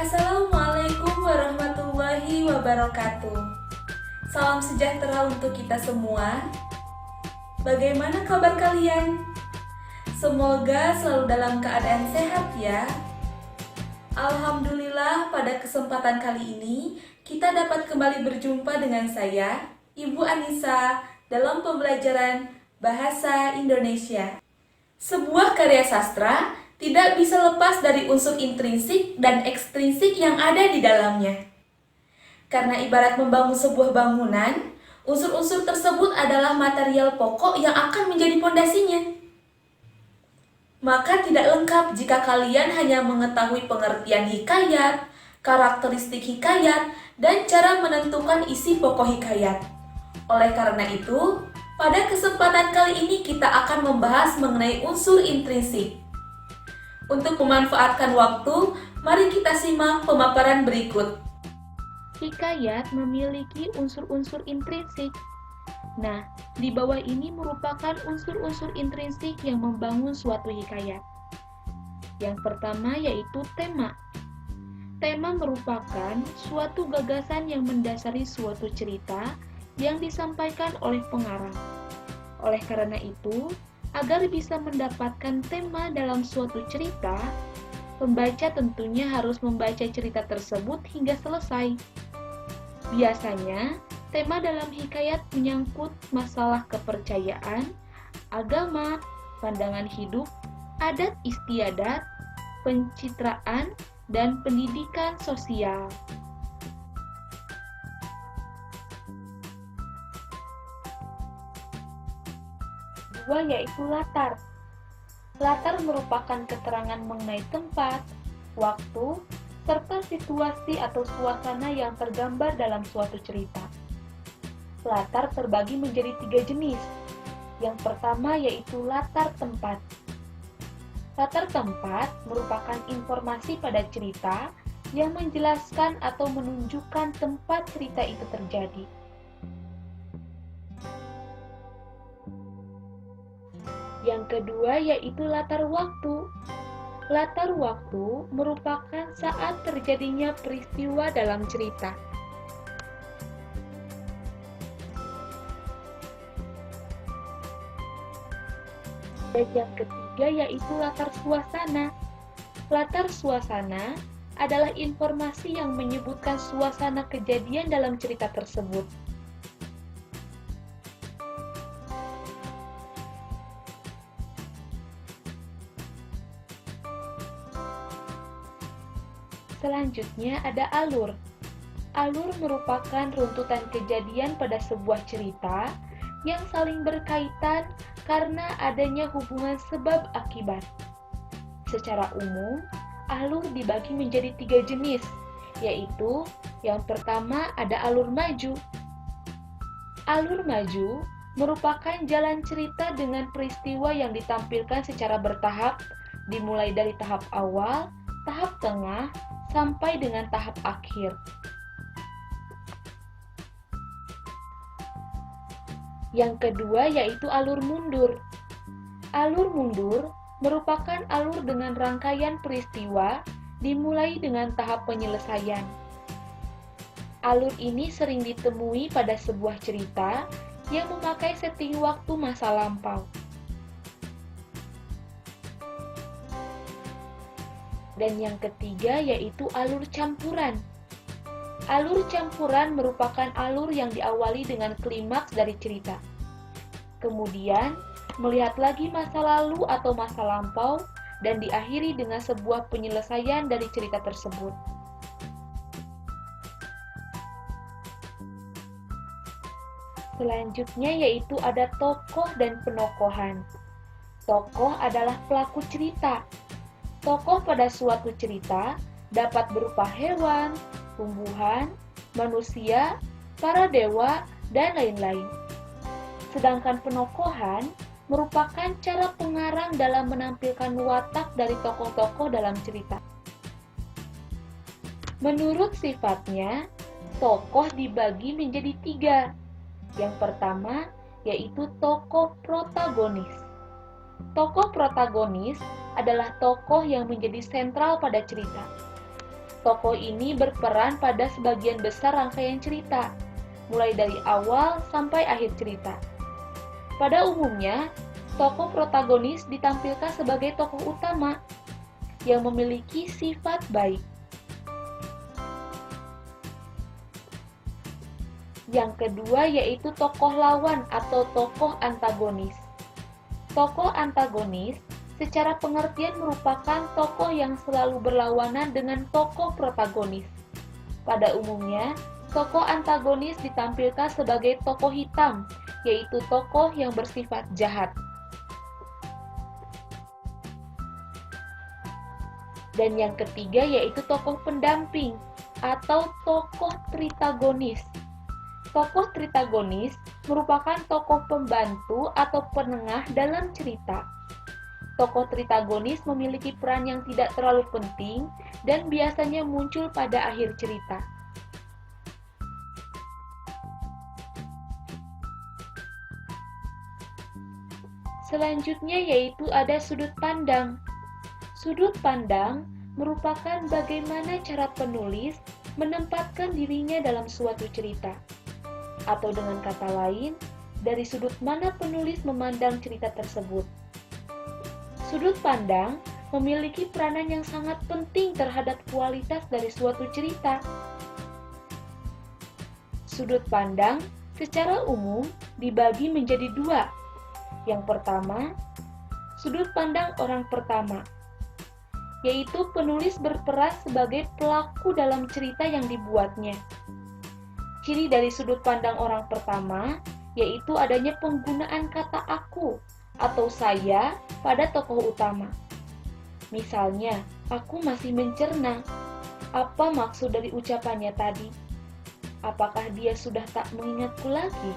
Assalamualaikum warahmatullahi wabarakatuh. Salam sejahtera untuk kita semua. Bagaimana kabar kalian? Semoga selalu dalam keadaan sehat ya. Alhamdulillah, pada kesempatan kali ini kita dapat kembali berjumpa dengan saya, Ibu Anissa, dalam pembelajaran Bahasa Indonesia. Sebuah karya sastra tidak bisa lepas dari unsur intrinsik dan ekstrinsik yang ada di dalamnya. Karena ibarat membangun sebuah bangunan, unsur-unsur tersebut adalah material pokok yang akan menjadi pondasinya. Maka tidak lengkap jika kalian hanya mengetahui pengertian hikayat, karakteristik hikayat, dan cara menentukan isi pokok hikayat. Oleh karena itu, pada kesempatan kali ini kita akan membahas mengenai unsur intrinsik. Untuk memanfaatkan waktu, mari kita simak pemaparan berikut. Hikayat memiliki unsur-unsur intrinsik. Nah, di bawah ini merupakan unsur-unsur intrinsik yang membangun suatu hikayat. Yang pertama yaitu tema. Tema merupakan suatu gagasan yang mendasari suatu cerita yang disampaikan oleh pengarang. Oleh karena itu, agar bisa mendapatkan tema dalam suatu cerita, pembaca tentunya harus membaca cerita tersebut hingga selesai. Biasanya, tema dalam hikayat menyangkut masalah kepercayaan, agama, pandangan hidup, adat istiadat, pencitraan, dan pendidikan sosial. Kedua yaitu latar. Latar merupakan keterangan mengenai tempat, waktu, serta situasi atau suasana yang tergambar dalam suatu cerita. Latar terbagi menjadi 3 jenis. Yang pertama yaitu latar tempat. Latar tempat merupakan informasi pada cerita yang menjelaskan atau menunjukkan tempat cerita itu terjadi. Yang kedua yaitu latar waktu. Latar waktu merupakan saat terjadinya peristiwa dalam cerita. Dan yang ketiga yaitu latar suasana. Latar suasana adalah informasi yang menyebutkan suasana kejadian dalam cerita tersebut. Selanjutnya ada alur. Alur merupakan runtutan kejadian pada sebuah cerita yang saling berkaitan karena adanya hubungan sebab akibat. Secara umum, alur dibagi menjadi 3 jenis, yaitu yang pertama ada alur maju. Alur maju merupakan jalan cerita dengan peristiwa yang ditampilkan secara bertahap, dimulai dari tahap awal, tahap tengah, sampai dengan tahap akhir. Yang kedua yaitu alur mundur. Alur mundur merupakan alur dengan rangkaian peristiwa dimulai dengan tahap penyelesaian. Alur ini sering ditemui pada sebuah cerita yang memakai setting waktu masa lampau. Dan yang ketiga yaitu alur campuran. Alur campuran merupakan alur yang diawali dengan klimaks dari cerita. Kemudian, melihat lagi masa lalu atau masa lampau dan diakhiri dengan sebuah penyelesaian dari cerita tersebut. Selanjutnya yaitu ada tokoh dan penokohan. Tokoh adalah pelaku cerita. Tokoh pada suatu cerita dapat berupa hewan, tumbuhan, manusia, para dewa, dan lain-lain. Sedangkan penokohan merupakan cara pengarang dalam menampilkan watak dari tokoh-tokoh dalam cerita. Menurut sifatnya, tokoh dibagi menjadi 3. Yang pertama yaitu tokoh protagonis. Tokoh protagonis adalah tokoh yang menjadi sentral pada cerita. Tokoh ini berperan pada sebagian besar rangkaian cerita, mulai dari awal sampai akhir cerita. Pada umumnya, tokoh protagonis ditampilkan sebagai tokoh utama yang memiliki sifat baik. Yang kedua yaitu tokoh lawan atau tokoh antagonis. Tokoh antagonis secara pengertian merupakan tokoh yang selalu berlawanan dengan tokoh protagonis. Pada umumnya, tokoh antagonis ditampilkan sebagai tokoh hitam, yaitu tokoh yang bersifat jahat. Dan yang ketiga yaitu tokoh pendamping atau tokoh tritagonis. Tokoh tritagonis merupakan tokoh pembantu atau penengah dalam cerita. Tokoh tritagonis memiliki peran yang tidak terlalu penting dan biasanya muncul pada akhir cerita. Selanjutnya yaitu ada sudut pandang. Sudut pandang merupakan bagaimana cara penulis menempatkan dirinya dalam suatu cerita. Atau dengan kata lain, dari sudut mana penulis memandang cerita tersebut. Sudut pandang memiliki peranan yang sangat penting terhadap kualitas dari suatu cerita. Sudut pandang secara umum dibagi menjadi dua. Yang pertama, sudut pandang orang pertama, yaitu penulis berperan sebagai pelaku dalam cerita yang dibuatnya. Ciri dari sudut pandang orang pertama yaitu adanya penggunaan kata aku atau saya pada tokoh utama. Misalnya, aku masih mencerna. Apa maksud dari ucapannya tadi? Apakah dia sudah tak mengingatku lagi?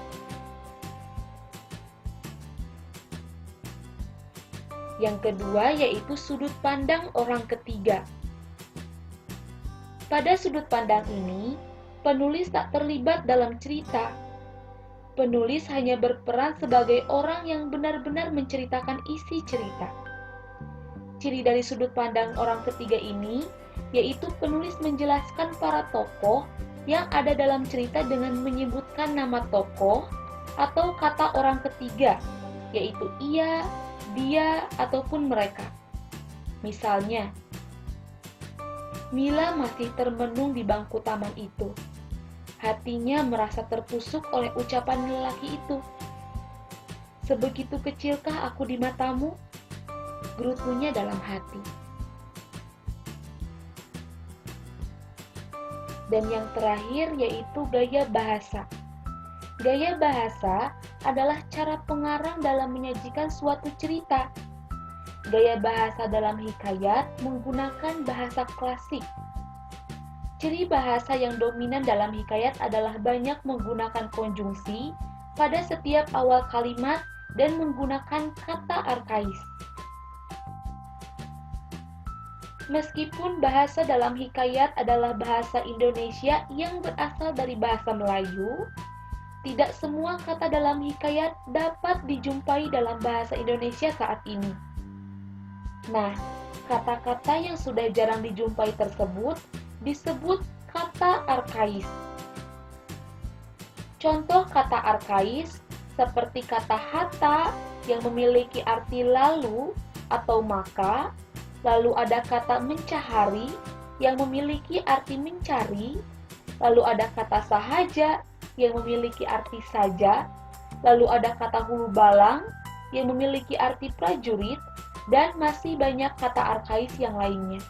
Yang kedua yaitu sudut pandang orang ketiga. Pada sudut pandang ini, penulis tak terlibat dalam cerita. Penulis hanya berperan sebagai orang yang benar-benar menceritakan isi cerita. Ciri dari sudut pandang orang ketiga ini yaitu penulis menjelaskan para tokoh yang ada dalam cerita dengan menyebutkan nama tokoh atau kata orang ketiga, yaitu ia, dia, ataupun mereka. Misalnya, Mila masih termenung di bangku taman itu. Hatinya merasa tertusuk oleh ucapan lelaki itu. Sebegitu kecilkah aku di matamu? Gerutunya dalam hati. Dan yang terakhir yaitu gaya bahasa. Gaya bahasa adalah cara pengarang dalam menyajikan suatu cerita. Gaya bahasa dalam hikayat menggunakan bahasa klasik. Ciri bahasa yang dominan dalam hikayat adalah banyak menggunakan konjungsi pada setiap awal kalimat dan menggunakan kata arkais. Meskipun bahasa dalam hikayat adalah bahasa Indonesia yang berasal dari bahasa Melayu, tidak semua kata dalam hikayat dapat dijumpai dalam bahasa Indonesia saat ini. Nah, kata-kata yang sudah jarang dijumpai tersebut disebut kata arkais. Contoh kata arkais seperti kata hatta yang memiliki arti lalu atau maka, lalu ada kata mencahari yang memiliki arti mencari, lalu ada kata sahaja yang memiliki arti saja, lalu ada kata hulu balang yang memiliki arti prajurit, dan masih banyak kata arkais yang lainnya.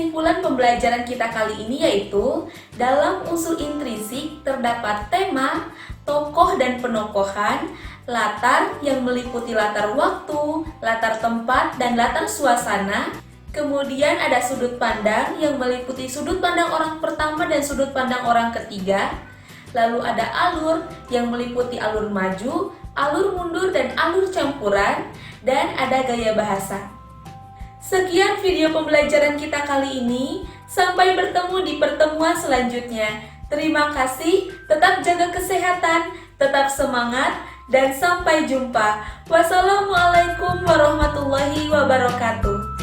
kesimpulan pembelajaran kita kali ini yaitu dalam unsur intrinsik terdapat tema, tokoh dan penokohan, latar yang meliputi latar waktu, latar tempat, dan latar suasana. Kemudian ada sudut pandang yang meliputi sudut pandang orang pertama dan sudut pandang orang ketiga. Lalu ada alur yang meliputi alur maju, alur mundur, dan alur campuran. Dan ada gaya bahasa. Sekian video pembelajaran kita kali ini. Sampai bertemu di pertemuan selanjutnya. Terima kasih, tetap jaga kesehatan, tetap semangat, dan sampai jumpa. Wassalamualaikum warahmatullahi wabarakatuh.